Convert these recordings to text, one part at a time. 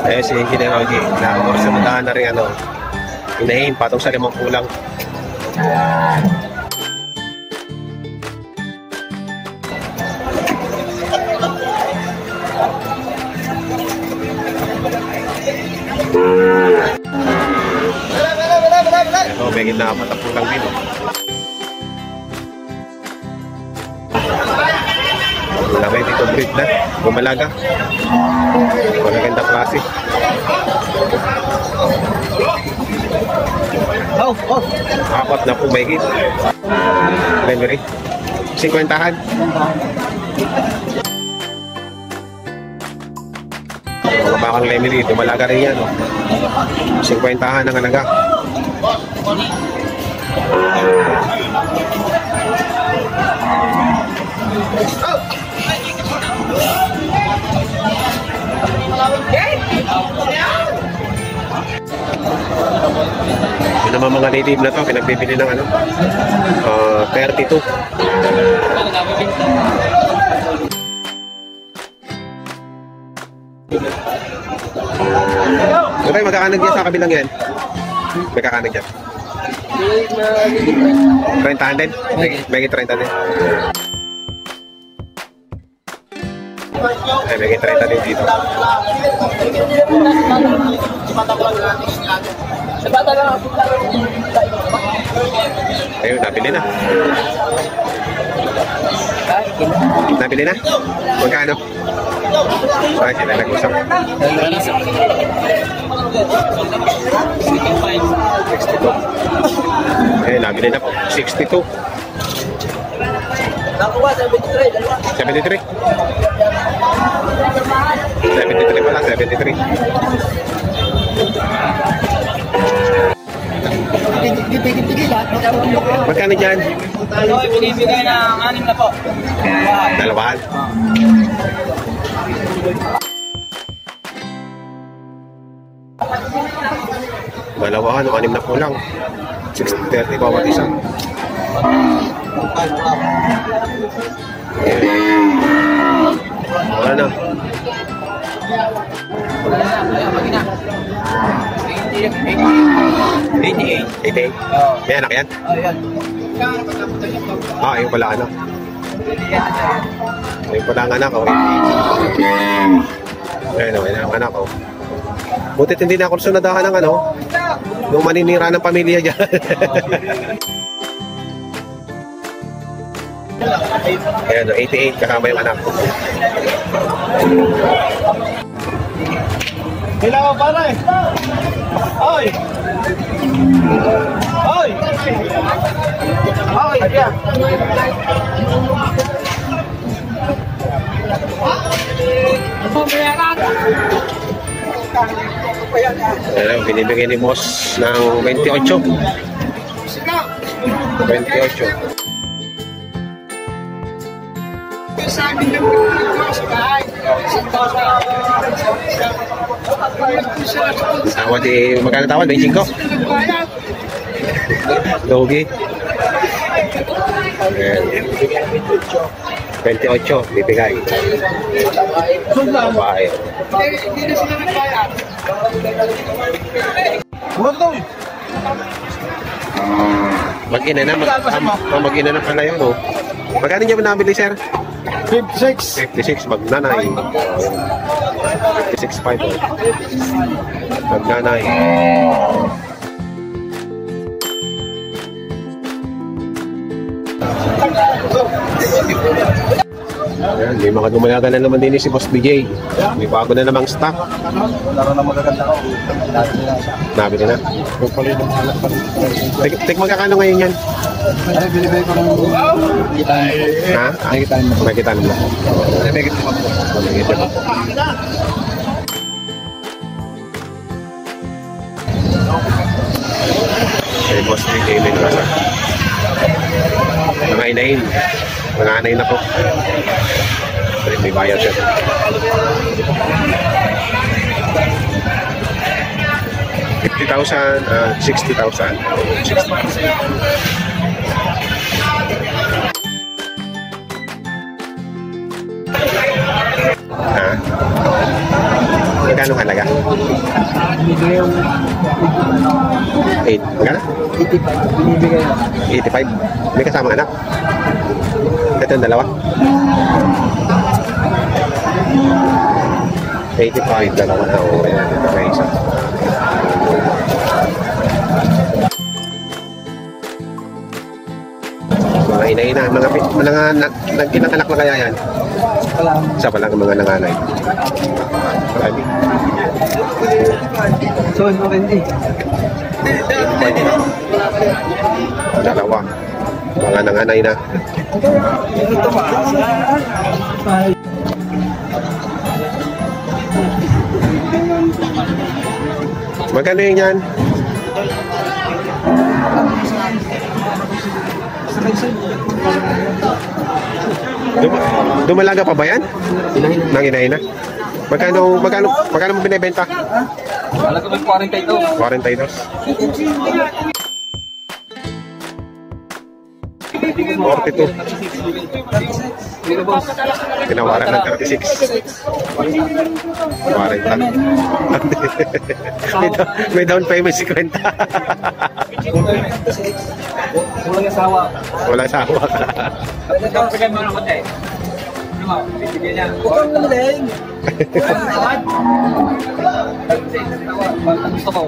Eh, si Engineer Ogie, sa madahan na rin, inahin, patong sa 5 kulang. Ito, may gitna matapulang din. Wala ba dito breed na? Bumalaga. Magaganda klase. Apat na po may hit. Memory. 50-han. Mga bakang memory. Bumalaga rin yan. 50-han ang halaga. Yun naman mga native na to, pinagbibili ng 32. Okay, magkakanog yan sa kabilang yan. Magkakanog yan 30 din? May 30 din. Ay, may 30 din dito. Ayun, nabili na. Nabili na? Magkano? Ay, sila nag-usap. 62. Ayun, nabili na po. 62. 73. 73 pala, 73. Magkano dyan? Binibigay ng 6 na po. Dalawahan. Dalawahan, 6 na po lang. 630 bawat isa. Wala na. 88. May anak yan? Ayun pala anak. Ayun pala ang anak. Ayun ang anak. Butit hindi na ako sunadahan ng nung maninira ng pamilya dyan. Ayan, 88 kasama yung anak. Kailangan pala eh. Oy! Oy! Oy! Ayan, binibigyan ni boss ng 28. 28. Tawad eh, magkano tawad? 25? Logi. 28, bibigay. Babae. Hindi na sila nagbayad. Butong! Mag-ina na, mag-ina na pala yun, Magkano niya nabili, sir? 56. 56, magnanay. 56.5. Magnanay. Ayan, may mga dumalaga na naman din si Boss BJ. May bago na namang stock. Laro na magaganda ko. Nabili na. Tek magkakano ngayon yan? Ay, binibigay ko ng Ha? Makikitaan mo. Ay, Boss BJ may nasa. Mga inahin. Mga anay na po. May bayad siya. $50,000, 60,000. Ha? Magkano halaga? Binibigay yung 8. Magkano? 85. Binibigay yung 85. May kasama anak? Ito yung dalawa? 85, dalawa na. O, ayan, ito may isa. Mga ina-ina, nagkinakanak na kaya yan? Walang Isa pa lang ang mga nanganay. Marami. so, hindi. Dalawa. Mga nanganay na. Ito ba? Magkano yun yan? Dumalaga pa ba yan? Nang ina-ina? Magkano mo binibenta? Wala ko may 42. 42. 42. Tinawaran ng 36. 40. May down payment 50. Walang asawa. Wala asawa ka. Pagkakas mo naman eh. Ano mo? Bibigyan niya. Huwag kang naling. Gusto ko.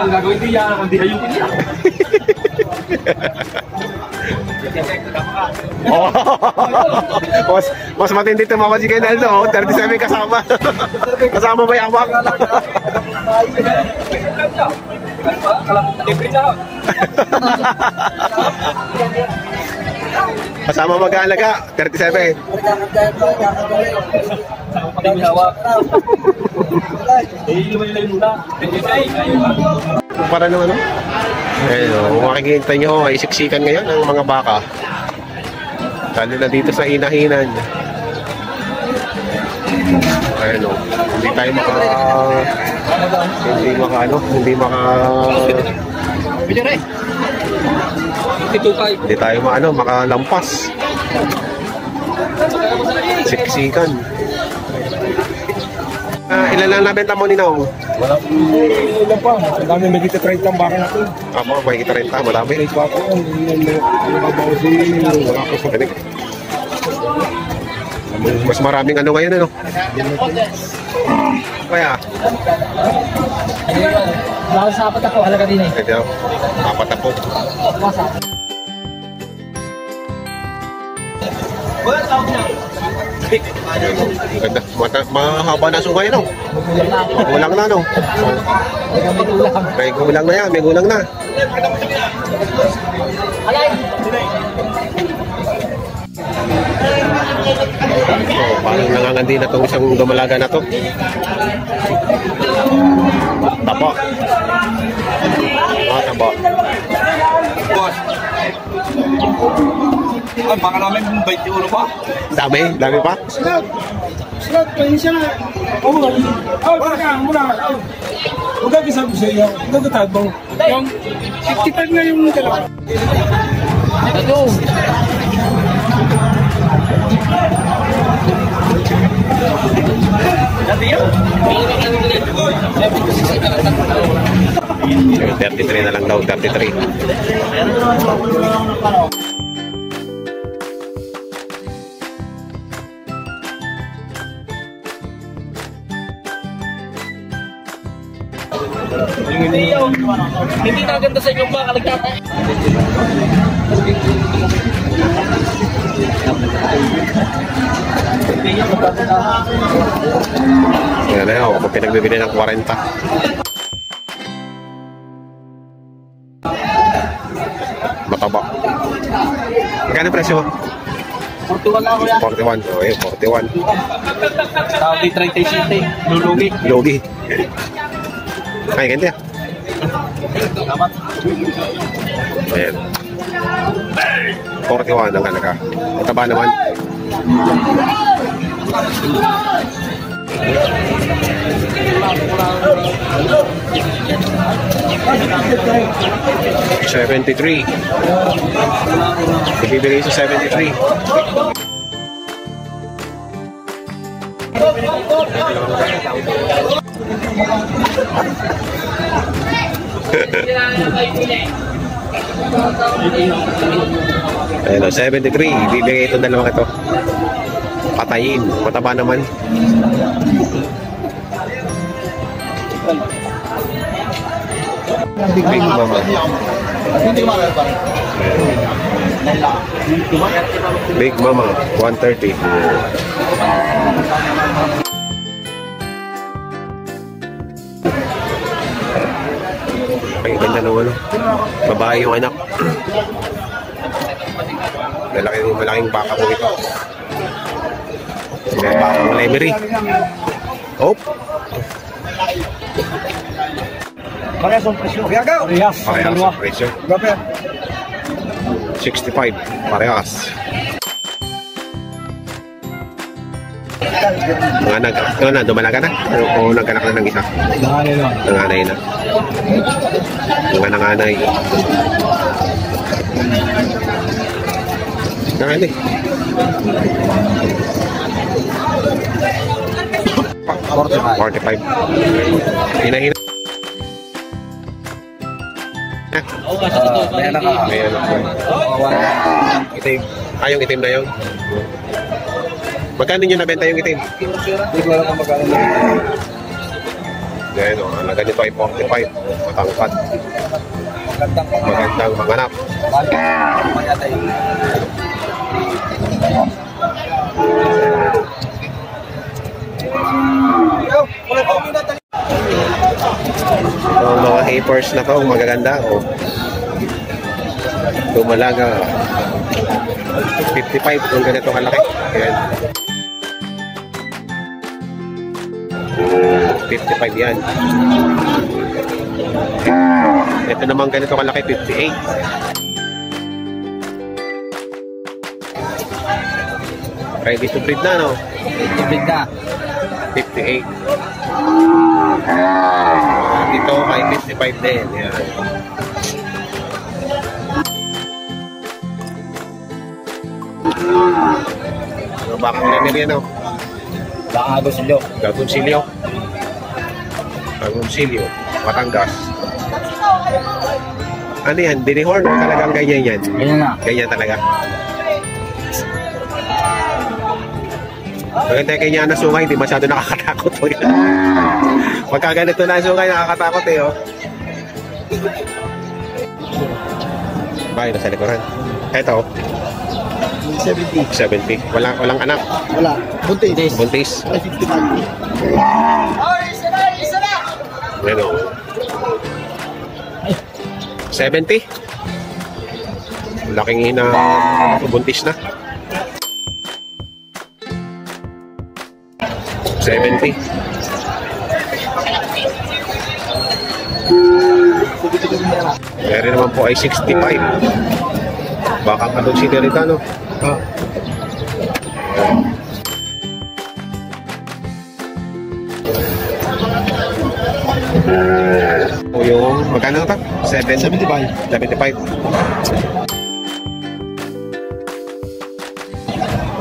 Ang gagawin niya, hindi ayukin niya. Oh. mas matindi tumawa si Kenaldo, oh. 37 kasama. Kasama ba yung awak? Kasama mag-aalaga, 37. Para naman, ano? Ayun, kung makikita nyo, ay siksikan ngayon ng mga baka. Lalo na dito sa inahinan. Ayun, hindi tayo hindi tayo makalampas. Siksikan. Ilan lang nabenta mo, Ninong? Wala pa. Ang dami may kita 30 ang baka natin. Ako, may kita rin ta, madami. May pa ako. Wala ko sa Galing. Mas maraming ano ngayon, ano? Kaya, Dahil sa apat ako, halaga din eh. ito, apat na po. Ganda. Mahaba na sungay, no? Magulang na, no? May gulang na yan, may gulang na. So, parang nangangandi na itong isang dumalaga na to. Tapo. Tabo. Boss. Ay, baka namin 21 pa. Dami pa? Slot, pahinsya na. Oo, muna. Huwag ka kisabi sa iyo. Huwag ka tabang. Yung 55 na yung dalawa. Ito. Yung 33 na lang daw, 33. Hindi na ganda sa inyong baka nagtatay. Yan na yun, kung pinagbibili ng 40. Mataba. Magkano presyo mo? 41 na ako yan. 41. Oh, eh, 41. Sabi 37. Lulugi. Logi. Ay, ganti. Salamat. Ayan. 41 ang halaga. Mataba naman. $73. Ibibigay sa $73. Ayun, 73. Bibigay ito dalawang ito. Patayin. Mataba naman. Big Mama. Big Mama, 130. Ay, ganda ng ano. Babae yung anak. Malaking baka po ito. May bakang lemery. Oh. Parehas ang presyo. Parehas. Parehas ang presyo. 65. Parehas. Dumala ka na? O nagkanak na ng isa? Nanganay lang. Nanganay na. Nanganay. Nanganay. 45. Hina-hina. May anak ka. May anak ka. Itim. Yung itim na yun. Magkano nyo nabenta yung itim? Hindi ko alam kung magkano na. Yan o, ang ganito ay 45. Matangkat. Magandang manganap. So, mga hapers na to, magaganda o. Tumalaga 55 kung ganito kalaki. Yan. 55 yan. Ito naman ganito kalaki, 58. Ready to breed na, no? Tubig na. 58. Ito ay 55 din. Yan. Bakang lemer yan, no? Baka Agosilyo. Agosilyo. Agosilyo. Batangas. Ano yan? Dinihorn o talagang ganyan yan? Ganyan na. Ganyan talaga. Maganda kanya na sungay, hindi masyado nakakatakot. Pagka ganito na sungay, nakakatakot eh. Oh. Bahay, nasa likuran. Ito. 70. Walang anak. Wala. Buntis. Buntis. 55. Ano? 70. Laking hina. Buntis na. 70. Meron naman po ay 65. Baka katong sinirita, no? O yung, magkano ito? 75. 75.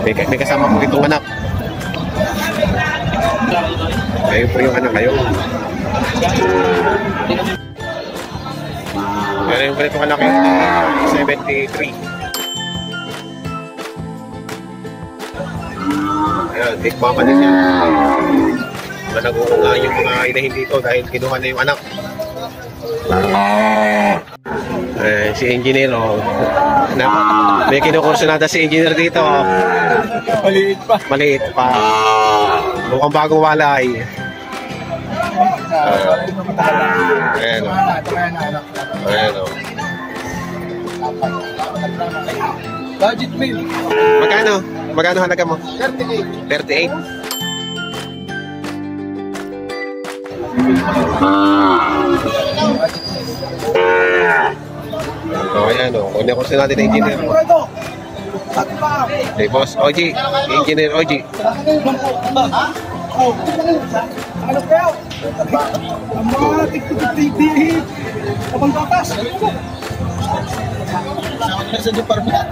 May kasama po itong anak. Ayun po yung anak kayo. Pero yung ganitong anak yung 73. Ayan, big mama din yan. Nag-uunga yung mga inahin dito dahil kinuha na yung anak. Si engineer, oh. May kinukurso nata si engineer dito. Oh. Maliit pa. Maliit pa. Mukhang bagong walay. Ayan o. Ayan o. Budget meal. Magkano? Magkano halaga mo? 38. 38. Ayan o. Kunin ko sila natin na engineer mo. Hey, Boss OG. Engineer OG. Ano kaya? Ang mga tiktok-tiktik. Abang batas. Sa department.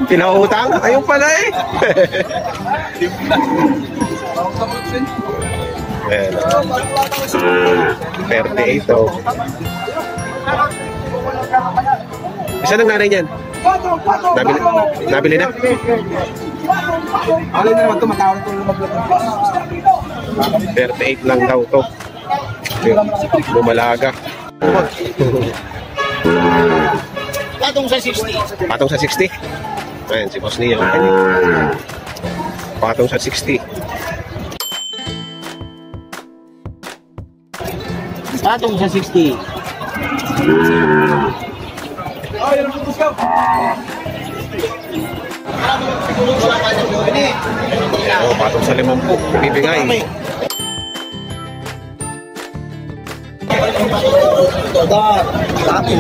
Pinautang? Ayun pala eh. Ayan. 38 oh. Isa ng nanay niyan? Nabili na? Ano na naman ito, matawag ito lumaglat. 38 lang daw to. Lumalaga. Patong sa 60. Patong sa 60. Ayan, si Boss Neo. Patong sa 60. Patong sa 60. Ayan, patong sa 50. Bibigay. Dati.